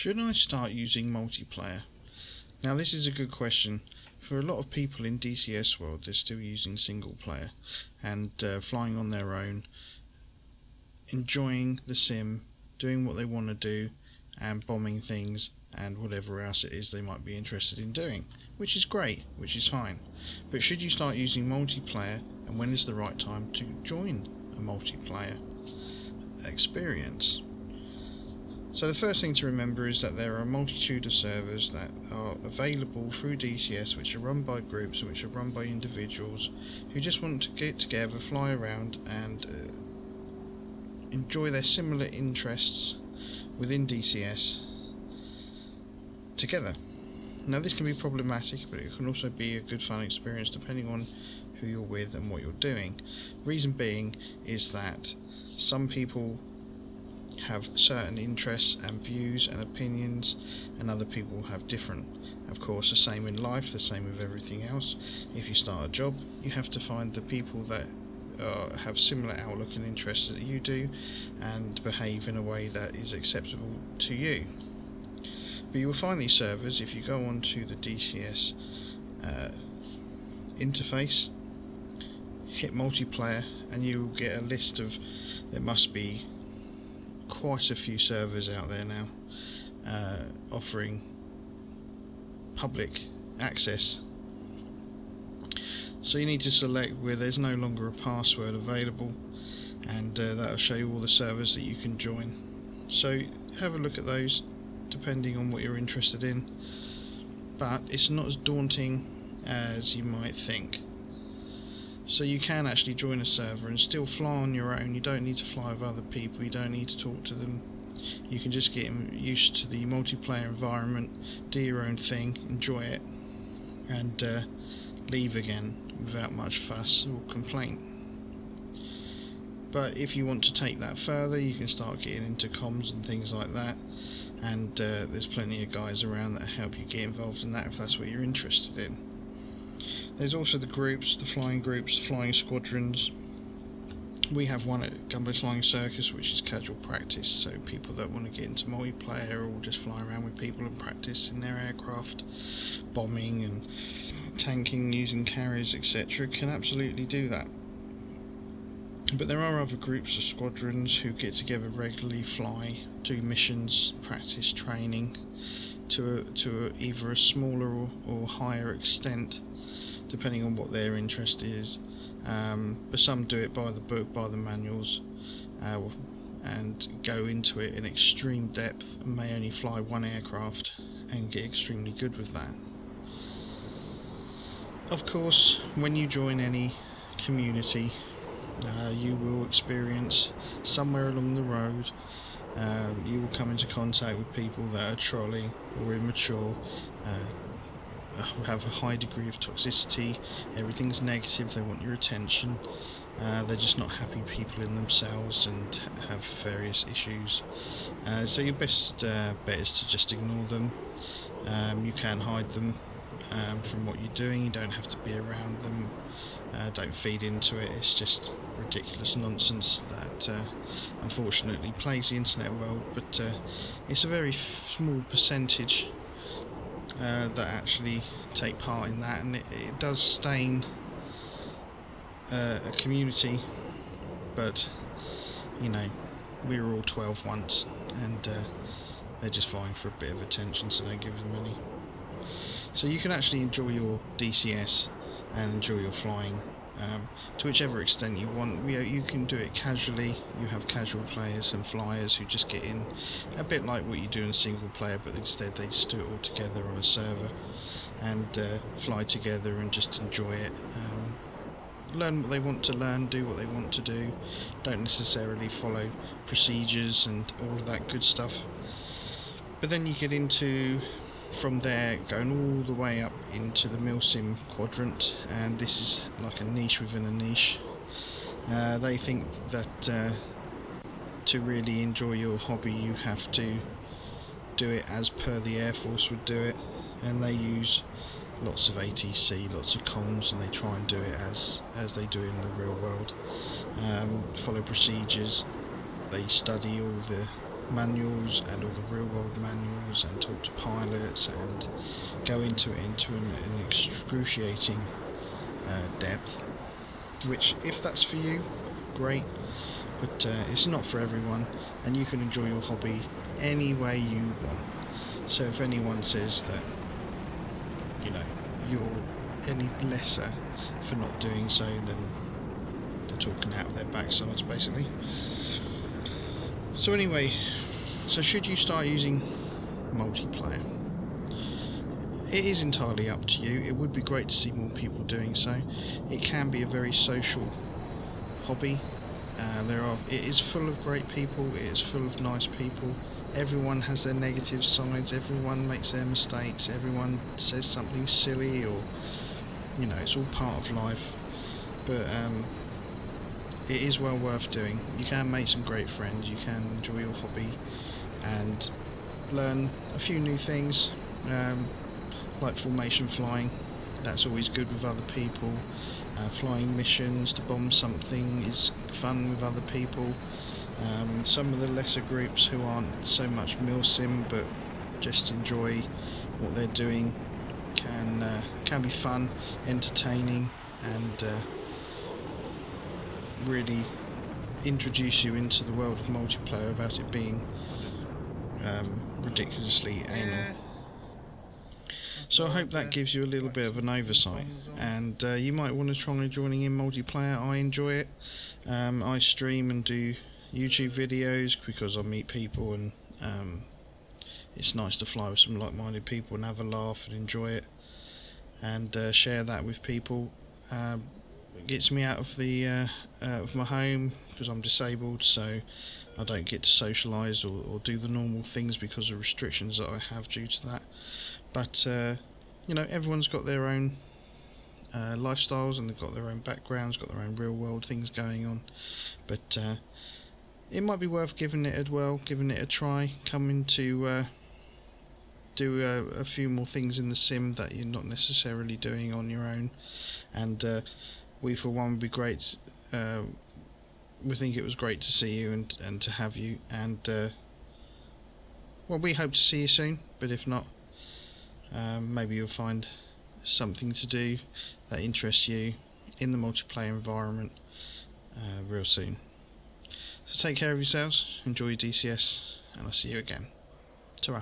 Should I start using multiplayer? Now this is a good question. For a lot of people in DCS World, they're still using single player and flying on their own, enjoying the sim, doing what they want to do and bombing things and whatever else it is they might be interested in doing, which is great, which is fine. But should you start using multiplayer, and when is the right time to join a multiplayer experience? So the first thing to remember is that there are a multitude of servers that are available through DCS, which are run by groups and which are run by individuals who just want to get together, fly around and enjoy their similar interests within DCS together. Now this can be problematic, but it can also be a good fun experience depending on who you're with and what you're doing. Reason being is that some people have certain interests and views and opinions, and other people have different. Of course, the same in life, the same with everything else. If you start a job, you have to find the people that have similar outlook and interests that you do and behave in a way that is acceptable to you. But you will find these servers if you go onto the DCS interface, hit multiplayer, and you will get a list of, there must be quite a few servers out there now offering public access. So you need to select where there's no longer a password available, and that will show you all the servers that you can join. So have a look at those depending on what you're interested in, but it's not as daunting as you might think. So you can actually join a server and still fly on your own. You don't need to fly with other people, you don't need to talk to them. You can just get used to the multiplayer environment, do your own thing, enjoy it, and leave again without much fuss or complaint. But if you want to take that further, you can start getting into comms and things like that, and there's plenty of guys around that help you get involved in that if that's what you're interested in. There's also the groups, the flying squadrons. We have one at Gumbo's Flying Circus, which is casual practice, so people that want to get into multiplayer or just fly around with people and practice in their aircraft, bombing and tanking using carriers, etc., can absolutely do that. But there are other groups of squadrons who get together regularly, fly, do missions, practice training to either a smaller or higher extent, depending on what their interest is. But some do it by the book, by the manuals, and go into it in extreme depth and may only fly one aircraft and get extremely good with that. Of course, when you join any community, you will experience somewhere along the road, you will come into contact with people that are trolling or immature, have a high degree of toxicity, everything's negative, they want your attention, they're just not happy people in themselves and have various issues. So your best bet is to just ignore them. You can hide them from what you're doing, you don't have to be around them, don't feed into it. It's just ridiculous nonsense that unfortunately plays the internet world, but it's a very small percentage that actually take part in that, and it does stain a community. But you know, we were all 12 once, and they're just vying for a bit of attention, so don't give them any. So you can actually enjoy your DCS and enjoy your flying to whichever extent you want. You can do it casually. You have casual players and flyers who just get in, a bit like what you do in single player, but instead they just do it all together on a server and fly together and just enjoy it. Learn what they want to learn, do what they want to do, don't necessarily follow procedures and all of that good stuff. But then you get into, from there, going all the way up into the milsim quadrant, and this is like a niche within a niche. They think that to really enjoy your hobby you have to do it as per the Air Force would do it, and they use lots of ATC, lots of comms, and they try and do it as they do it in the real world. Follow procedures, they study all the manuals and all the real world manuals and talk to pilots and go into it an excruciating depth, which, if that's for you, great, but it's not for everyone, and you can enjoy your hobby any way you want. So if anyone says that, you know, you're any lesser for not doing so, then they're talking out of their backsides, basically. So anyway, so should you start using multiplayer? It is entirely up to you. It would be great to see more people doing so. It can be a very social hobby. It is full of great people. It is full of nice people. Everyone has their negative sides. Everyone makes their mistakes. Everyone says something silly, or you know, it's all part of life. But it is well worth doing. You can make some great friends. You can enjoy your hobby and learn a few new things. Like formation flying, that's always good with other people. Flying missions to bomb something is fun with other people. Some of the lesser groups who aren't so much milsim but just enjoy what they're doing can be fun, entertaining, and really introduce you into the world of multiplayer without it being ridiculously anal. So I hope that gives you a little bit of an oversight, and you might want to try joining in multiplayer. I enjoy it. I stream and do YouTube videos because I meet people, and it's nice to fly with some like-minded people and have a laugh and enjoy it, and share that with people. It gets me out of my home because I'm disabled, so I don't get to socialise or do the normal things because of restrictions that I have due to that. But you know, everyone's got their own lifestyles, and they've got their own backgrounds, got their own real world things going on. But it might be worth giving it a try, coming to do a few more things in the sim that you're not necessarily doing on your own. And we for one would be great. We think it was great to see you and to have you, and well, we hope to see you soon, but if not, maybe you'll find something to do that interests you in the multiplayer environment real soon. So take care of yourselves, enjoy your DCS, and I'll see you again. Ta-ra.